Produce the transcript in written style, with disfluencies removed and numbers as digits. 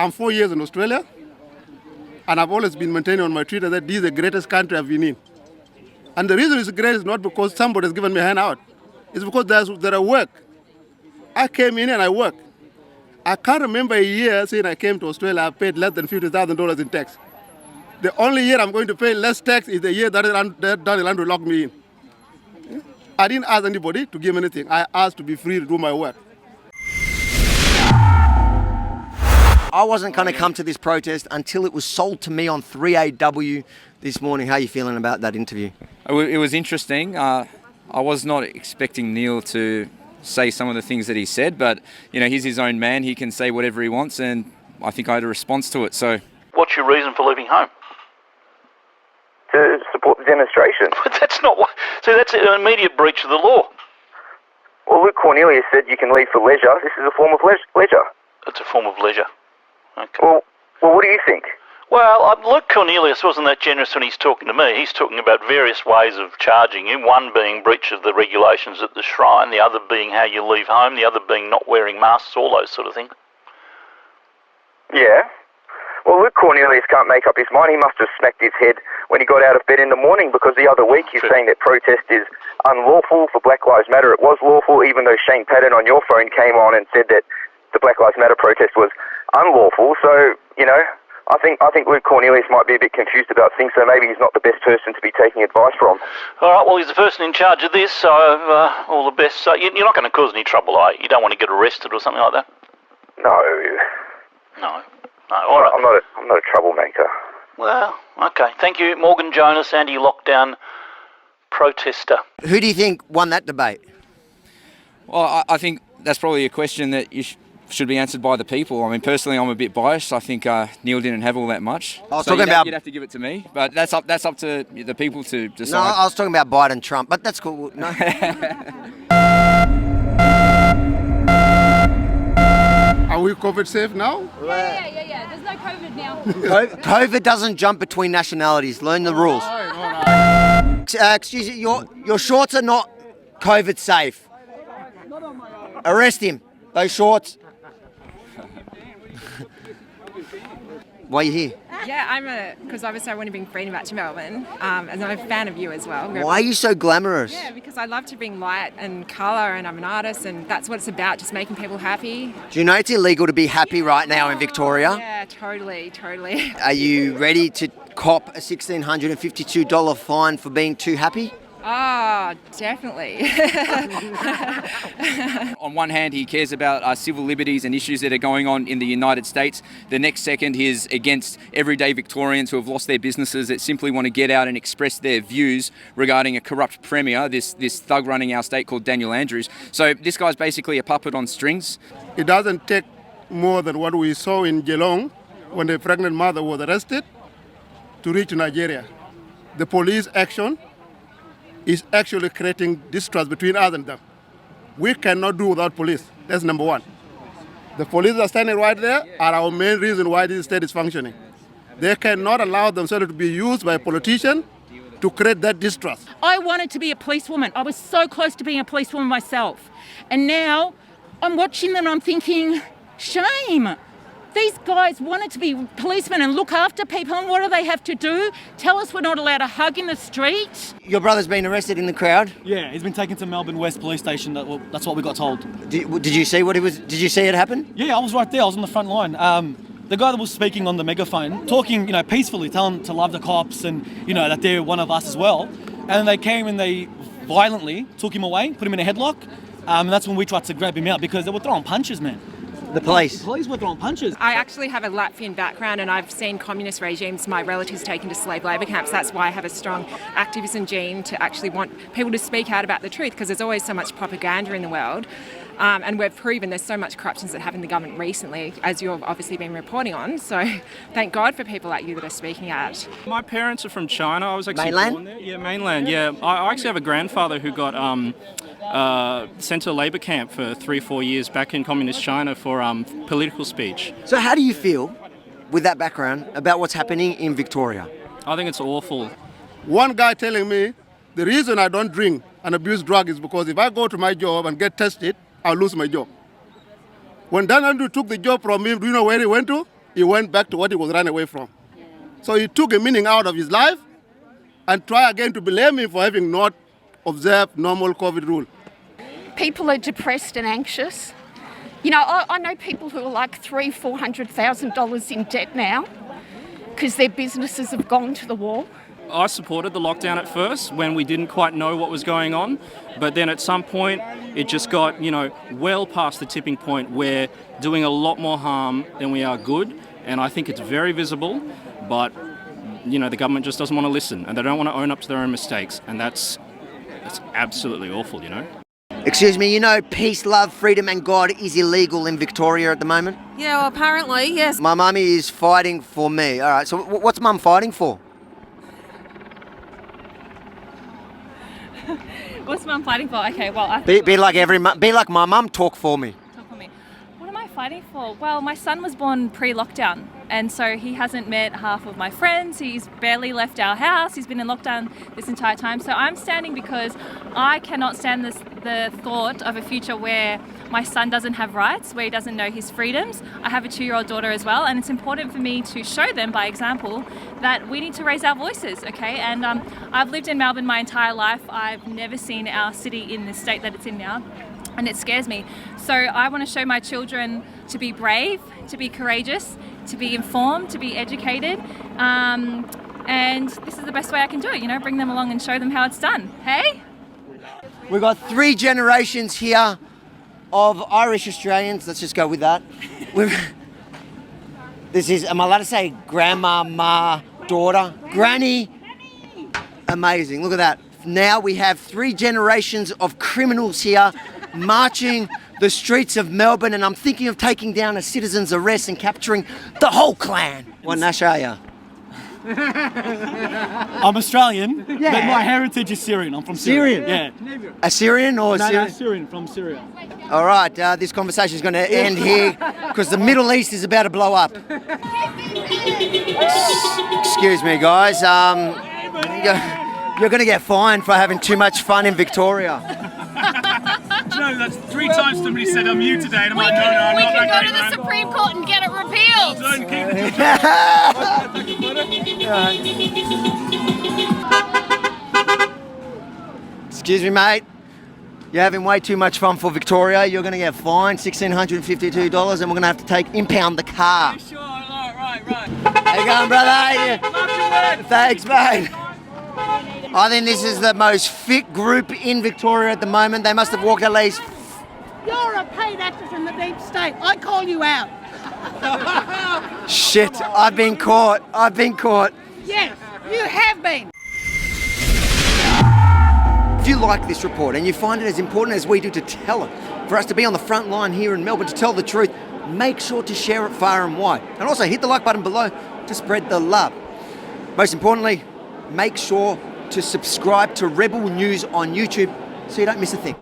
I'm 4 years in Australia, and I've always been maintaining on my Twitter that this is the greatest country I've been in. And the reason it's great is not because somebody has given me a hand out. It's because there are work. I came in and I work. I can't remember a year since I came to Australia I paid less than $50,000 in tax. The only year I'm going to pay less tax is the year that the land will lock me in. I didn't ask anybody to give me anything. I asked to be free to do my work. I wasn't going to come to this protest until it was sold to me on 3AW this morning. How are you feeling about that interview? It was interesting. I was not expecting Neil to say some of the things that he said, but he's his own man. He can say whatever he wants, and I think I had a response to it. So, what's your reason for leaving home? To support the demonstration. But that's not what. So that's an immediate breach of the law. Well, Luke Cornelius said you can leave for leisure. This is a form of leisure. It's a form of leisure. Okay. Well, what do you think? Well, Luke Cornelius wasn't that generous when he's talking to me. He's talking about various ways of charging you, one being breach of the regulations at the shrine, the other being how you leave home, the other being not wearing masks, all those sort of things. Yeah. Well, Luke Cornelius can't make up his mind. He must have smacked his head when he got out of bed in the morning, because the other week he's saying that protest is unlawful. For Black Lives Matter it was lawful, even though Shane Patton on your phone came on and said that the Black Lives Matter protest was unlawful. So, I think Luke Cornelius might be a bit confused about things, so maybe he's not the best person to be taking advice from. All right, well, he's the person in charge of this, so all the best. So you're not going to cause any trouble, are you? You don't want to get arrested or something like that? No. No, all right. I'm not a troublemaker. Well, okay. Thank you, Morgan Jonas, anti-lockdown protester. Who do you think won that debate? Well, I think that's probably a question that you should be answered by the people. I mean, personally, I'm a bit biased. I think Neil didn't have all that much. I was talking about... You'd have to give it to me, but that's up to the people to decide. No, I was talking about Biden, Trump, but that's cool. No. Are we COVID safe now? Yeah. There's no COVID now. COVID doesn't jump between nationalities. Learn the rules. All right. Excuse me, your shorts are not COVID safe. Arrest him. Those shorts. Why are you here? Yeah, because obviously I want to bring freedom back to Melbourne, and I'm a fan of you as well. Why are you so glamorous? Yeah, because I love to bring light and colour, and I'm an artist, and that's what it's about, just making people happy. Do you know it's illegal to be happy right now in Victoria? Yeah, totally. Are you ready to cop a $1,652 fine for being too happy? Oh, definitely. On one hand, he cares about civil liberties and issues that are going on in the United States. The next second, he is against everyday Victorians who have lost their businesses, that simply want to get out and express their views regarding a corrupt premier, this thug running our state called Daniel Andrews. So this guy's basically a puppet on strings. It doesn't take more than what we saw in Geelong when the pregnant mother was arrested to reach Nigeria. The police action is actually creating distrust between us and them. We cannot do without police. That's number one. The police are standing right there are our main reason why this state is functioning. They cannot allow themselves to be used by a politician to create that distrust. I wanted to be a policewoman. I was so close to being a policewoman myself. And now I'm watching them and I'm thinking, shame. These guys wanted to be policemen and look after people, and what do they have to do? Tell us we're not allowed to hug in the street? Your brother's been arrested in the crowd? Yeah, he's been taken to Melbourne West Police Station. That's what we got told. Did you see what he was? Did you see it happen? Yeah, I was right there. I was on the front line. The guy that was speaking on the megaphone, talking, peacefully, telling to love the cops and, that they're one of us as well. And they came and they violently took him away, put him in a headlock. And that's when we tried to grab him out because they were throwing punches, man. The police? The police were throwing punches. I actually have a Latvian background, and I've seen communist regimes, my relatives taken to slave labour camps. That's why I have a strong activism gene to actually want people to speak out about the truth, because there's always so much propaganda in the world. And we've proven there's so much corruption that's happened in the government recently, as you've obviously been reporting on. So thank God for people like you that are speaking out. My parents are from China. I was actually mainland? born there. Yeah, mainland. Yeah, I actually have a grandfather who got sent to a labour camp for 3-4 years back in communist China for political speech. So how do you feel, with that background, about what's happening in Victoria? I think it's awful. One guy telling me the reason I don't drink and abuse drugs is because if I go to my job and get tested, I'll lose my job. When Daniel Andrews took the job from him, do you know where he went to? he went back to what he was running away from. So he took a meaning out of his life and try again to blame me for having not observed normal COVID rule. People are depressed and anxious. You know, I know people who are like $300,000-$400,000 in debt now because their businesses have gone to the wall. I supported the lockdown at first when we didn't quite know what was going on, but then at some point it just got, well past the tipping point where doing a lot more harm than we are good, and I think it's very visible, but the government just doesn't want to listen and they don't want to own up to their own mistakes, and that's absolutely awful, Excuse me, peace, love, freedom and God is illegal in Victoria at the moment? Yeah, well, apparently, yes. My mummy is fighting for me. All right, so what's mum fighting for? What's mum fighting for? Okay, well, Be like my mum, talk for me. Talk for me. What am I fighting for? Well, my son was born pre-lockdown, and so he hasn't met half of my friends. He's barely left our house. He's been in lockdown this entire time. So I'm standing because I cannot stand the thought of a future where my son doesn't have rights, where he doesn't know his freedoms. I have a 2-year-old daughter as well, and it's important for me to show them by example that we need to raise our voices, okay? And I've lived in Melbourne my entire life. I've never seen our city in the state that it's in now, and it scares me. So I want to show my children to be brave, to be courageous, to be informed, to be educated, and this is the best way I can do it, bring them along and show them how it's done. Hey? We've got 3 generations here of Irish Australians. Let's just go with that. This is, am I allowed to say grandma, ma, daughter, granny? Amazing, look at that. Now we have 3 generations of criminals here marching the streets of Melbourne, and I'm thinking of taking down a citizen's arrest and capturing the whole clan. What nash are you? I'm Australian, but my heritage is Syrian. I'm from Syria. Yeah. A Syrian or No, Syrian, from Syria. All right, this conversation is going to end here because the Middle East is about to blow up. Excuse me, guys. You're going to get fined for having too much fun in Victoria. That's 3 times somebody said I'm you today, and I'm like, no, I'm We not can that go to great, the Supreme Court and get it repealed. Excuse me, mate. You're having way too much fun for Victoria. You're going to get fined $1,652, and we're going to have to impound the car. Sure, right. How you going, brother? How you? Thanks, mate. I think this is the most fit group in Victoria at the moment. They must have walked at least... You're a paid actor from the deep state. I call you out. Shit, I've been caught. Yes, you have been. If you like this report and you find it as important as we do to tell it, for us to be on the front line here in Melbourne to tell the truth, make sure to share it far and wide. And also hit the like button below to spread the love. Most importantly, make sure to subscribe to Rebel News on YouTube so you don't miss a thing.